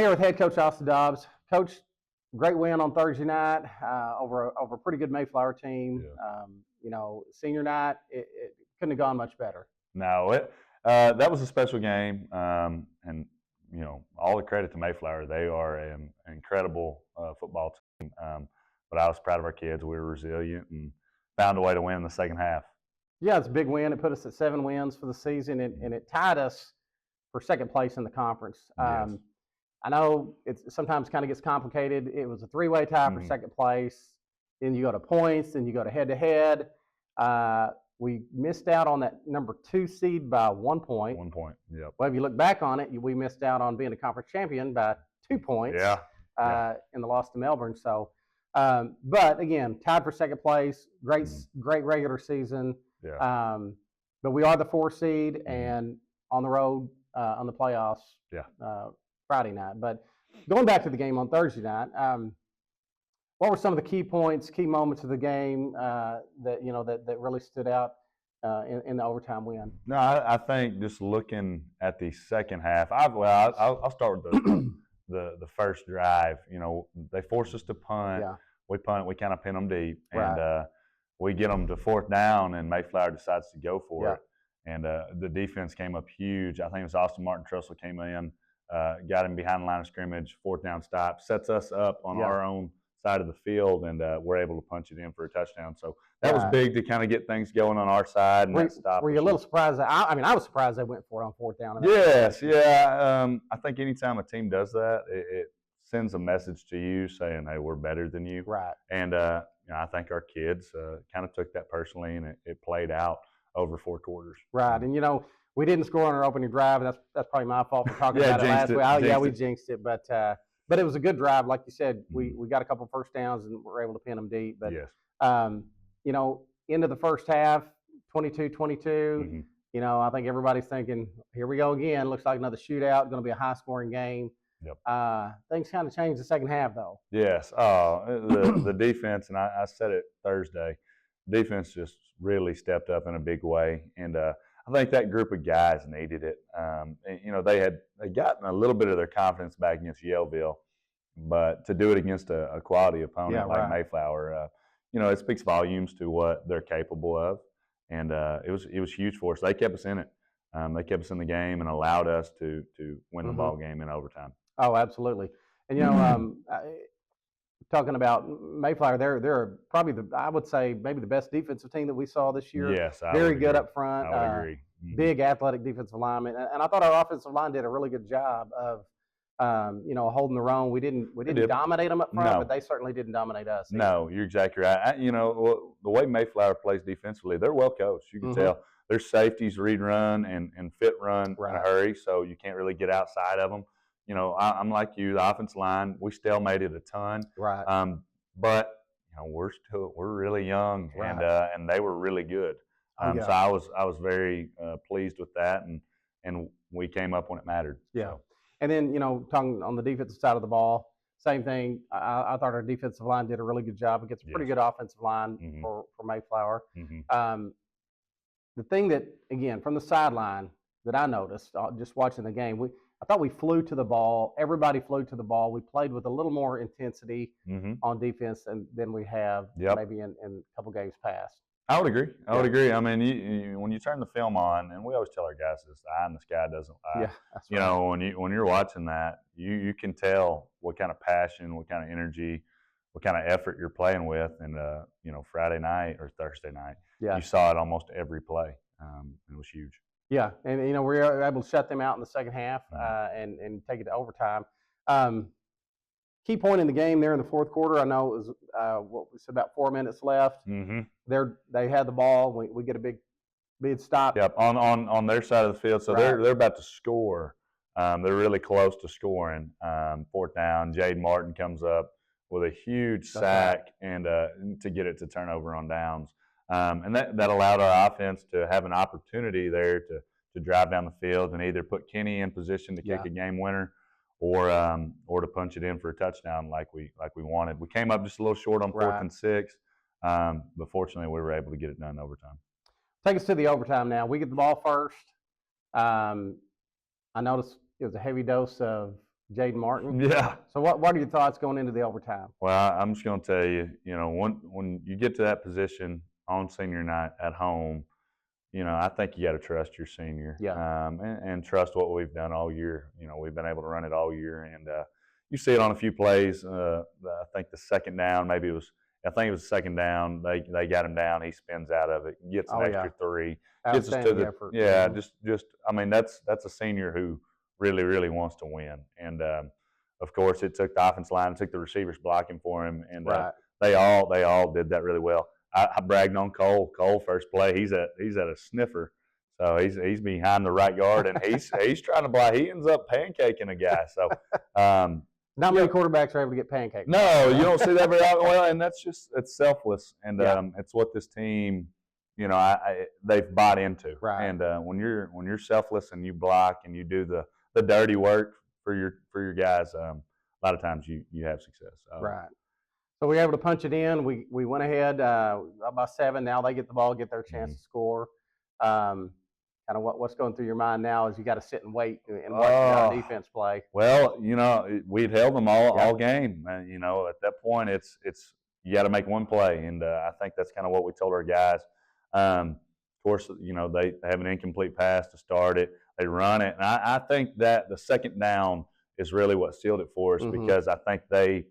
here with head coach Austin Dobbs. Coach, great win on Thursday night over a pretty good Mayflower team. Yeah. Senior night, it couldn't have gone much better. No, that was a special game, and all the credit to Mayflower. They are an incredible football team. But I was proud of our kids. We were resilient and found a way to win in the second half. Yeah, it's a big win. It put us at 7 wins for the season, and it tied us for second place in the conference. Yes. I know it sometimes kind of gets complicated. It was a 3-way tie for second place. Then you go to points, then you go to head-to-head. We missed out on that number 2 seed by 1 point. 1 point, yep. Well, if you look back on it, we missed out on being a conference champion by 2 points. In the loss to Melbourne. So, but again, tied for second place. Great regular season. Yeah. But we are the 4 seed and on the road on the playoffs. Friday night. But going back to the game on Thursday night, what were some of the key points, key moments of the game that really stood out in the overtime win? No, I think just looking at the second half, I'll start with the first drive. They forced us to punt. Yeah. We punt. We kind of pin them deep, Right. and we get them to 4th down, and Mayflower decides to go for it. And the defense came up huge. I think it was Austin Martin Trussell came in. Got him behind the line of scrimmage, 4th down stop, sets us up on our own side of the field, and we're able to punch it in for a touchdown. So that was big to kind of get things going on our side. And were you a little surprised? I was surprised they went for it on 4th down. Yes, yeah. I think anytime a team does that, it sends a message to you saying, hey, we're better than you. Right. And I think our kids kind of took that personally, and it played out over 4 quarters. Right. And, we didn't score on our opening drive. That's probably my fault for talking about it last week. We jinxed it. But it was a good drive. Like you said, we got a couple first downs and were able to pin them deep. But, yes. Into the first half, 22-22, I think everybody's thinking, here we go again. Looks like another shootout, going to be a high-scoring game. Yep. Things kind of changed the second half, though. Yes. The defense, and I said it Thursday, defense just really stepped up in a big way. And I think that group of guys needed it. They had gotten a little bit of their confidence back against Yaleville, but to do it against a quality opponent like Mayflower, it speaks volumes to what they're capable of. And it was huge for us. They kept us in it. They kept us in the game and allowed us to win the ball game in overtime. Oh, absolutely. And talking about Mayflower, they're probably I would say maybe the best defensive team that we saw this year. Yes, very good up front. I would agree. Big athletic defensive lineman, and I thought our offensive line did a really good job of holding their own. We didn't dominate them up front, but they certainly didn't dominate us either. No, you're exactly right. The way Mayflower plays defensively, they're well coached. You can tell their safeties read run and fit run in a hurry, so you can't really get outside of them. I'm like you. The offensive line, we stalemated a ton. Right. But we're really young, and they were really good. So I was very pleased with that, and we came up when it mattered. Yeah. So. And then talking on the defensive side of the ball, same thing. I thought our defensive line did a really good job against a pretty good offensive line for Mayflower. The thing that, again, from the sideline that I noticed just watching the game, I thought we flew to the ball. Everybody flew to the ball. We played with a little more intensity on defense than we have maybe in a couple games past. I would agree. I would agree. I mean, when you turn the film on, and we always tell our guys this, the eye in the sky doesn't lie. Yeah, that's right. When you're watching that, you can tell what kind of passion, what kind of energy, what kind of effort you're playing with. And, Friday night or Thursday night, you saw it almost every play. It was huge. Yeah, and we were able to shut them out in the second half and take it to overtime. Key point in the game there in the fourth quarter, I know it was about 4 minutes left. They had the ball. We get a big stop. Yep, on their side of the field. So they're about to score. They're really close to scoring. 4th down, Jade Martin comes up with a huge sack and to get it to turnover on downs. And that allowed our offense to have an opportunity there to drive down the field and either put Kenny in position to kick a game winner or to punch it in for a touchdown like we wanted. We came up just a little short on 4th and 6, but fortunately we were able to get it done in overtime. Take us to the overtime now. We get the ball first. I noticed it was a heavy dose of Jaden Martin. Yeah. So what are your thoughts going into the overtime? Well, I'm just going to tell you, when you get to that position on senior night at home, I think you got to trust your senior, and trust what we've done all year. We've been able to run it all year, and you see it on a few plays. I think the second down, I think it was the second down. They got him down. He spins out of it, gets an extra 3, gets us to the effort. Just I mean that's a senior who really really wants to win, and of course it took the offense line, it took the receivers blocking for him, and they all did that really well. I bragged on Cole. Cole first play, he's at a sniffer, so he's behind the right guard, and he's trying to block. He ends up pancaking a guy. So not many quarterbacks are able to get pancakes. No, you don't see that very often. Well, and it's selfless, and it's what this team, they've bought into. Right. And when you're selfless and you block and you do the dirty work for your guys, a lot of times you have success. Right. So we were able to punch it in. We went ahead up by 7. Now they get the ball, get their chance to score. Kind of what's going through your mind now is you got to sit and wait and watch our defense play. Well, we'd held them all game. At that point, it's you got to make one play, and I think that's kind of what we told our guys. Of course, they have an incomplete pass to start it. They run it, and I think that the second down is really what sealed it for us, because I think they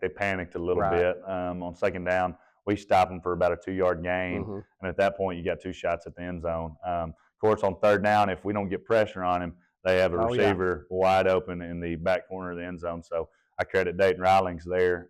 panicked a little bit on second down. We stopped them for about a 2-yard gain, and at that point, you got 2 shots at the end zone. Of course, on third down, if we don't get pressure on him, they have a receiver wide open in the back corner of the end zone. So I credit Dayton Rilings there.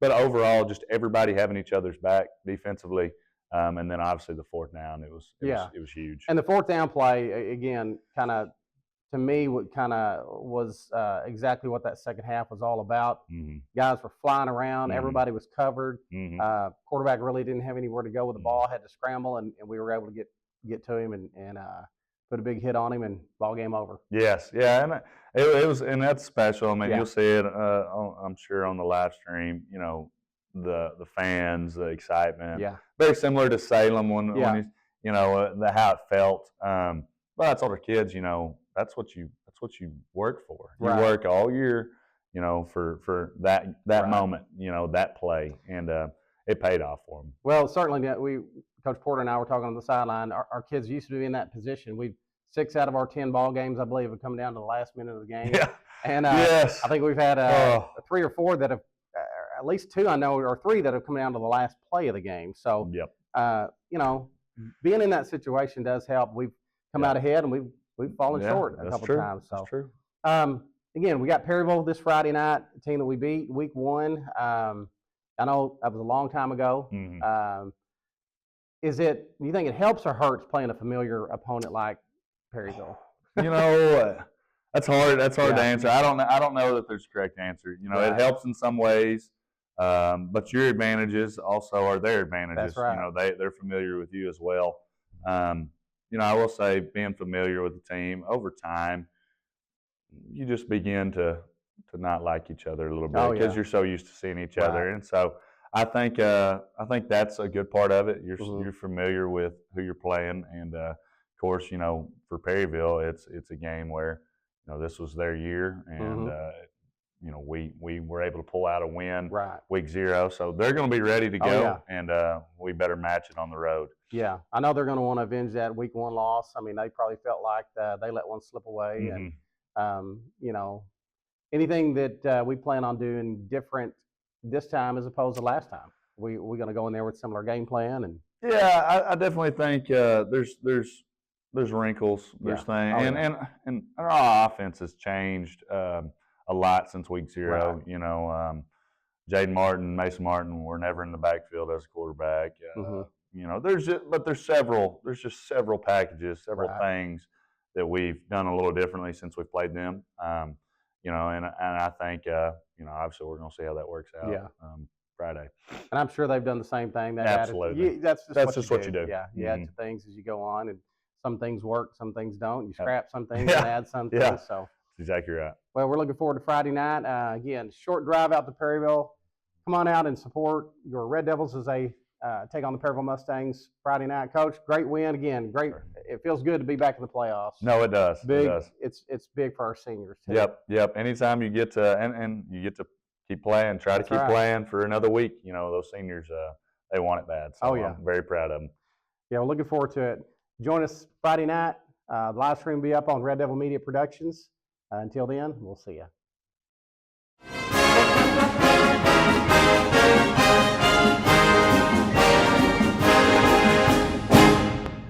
But overall, just everybody having each other's back defensively, and then obviously the fourth down, it was huge. And the fourth down play again, kind of. To me, what kind of was exactly what that second half was all about. Guys were flying around. Everybody was covered. Quarterback really didn't have anywhere to go with the ball, had to scramble, and we were able to get to him and put a big hit on him, and ball game over. Yes, yeah, and it was, and that's special. I mean, you'll see it, I'm sure, on the live stream, the fans, the excitement. Yeah. Very similar to Salem when how it felt. But I told our kids, that's what you work for. You work all year, for that moment, that play, and it paid off for them. Well, certainly, Coach Porter and I were talking on the sideline. Our kids used to be in that position. 6 out of our 10 ball games, I believe, have come down to the last minute of the game. Yeah. And I think we've had 3 or 4 that have, at least 2 I know, or 3 that have come down to the last play of the game. So, being in that situation does help. We've come out ahead, and we've fallen short a couple of times. So, that's true. Again, we got Perryville this Friday night, a team that we beat week 1. I know that was a long time ago. Do you think it helps or hurts playing a familiar opponent like Perryville? That's hard. That's hard to answer. I don't know that there's a correct answer. It helps in some ways, but your advantages also are their advantages. That's right. They're familiar with you as well. I will say, being familiar with the team over time, you just begin to not like each other a little bit because you're so used to seeing each other, and so I think that's a good part of it. You're familiar with who you're playing, and of course, for Perryville, it's a game where this was their year, and we were able to pull out a win week 0, so they're going to be ready to go, and we better match it on the road. Yeah, I know they're going to want to avenge that week 1 loss. I mean, they probably felt like they let one slip away, and anything that we plan on doing different this time as opposed to last time. We're going to go in there with similar game plan, and I definitely think there's wrinkles, there's things, and our offense has changed a lot since week 0. Jaden Martin, Mason Martin were never in the backfield as a quarterback. There's just several packages, several things that we've done a little differently since we played them. And I think obviously we're going to see how that works out Friday. And I'm sure they've done the same thing. Absolutely. That's just what you do. Yeah, you add to things as you go on, and some things work, some things don't. You scrap some things and add some things. Yeah. So that's exactly right. Well, we're looking forward to Friday night. Again, short drive out to Perryville. Come on out and support your Red Devils as they take on the Perryville Mustangs Friday night. Coach, great win again. Great. It feels good to be back in the playoffs. No, it does. Big. It does. It's big for our seniors too. Yep. Anytime you get to and you get to keep playing, try to keep playing for another week. You know, those seniors, they want it bad. So I'm very proud of them. Yeah, we're looking forward to it. Join us Friday night. The live stream will be up on Red Devil Media Productions. Until then, we'll see you.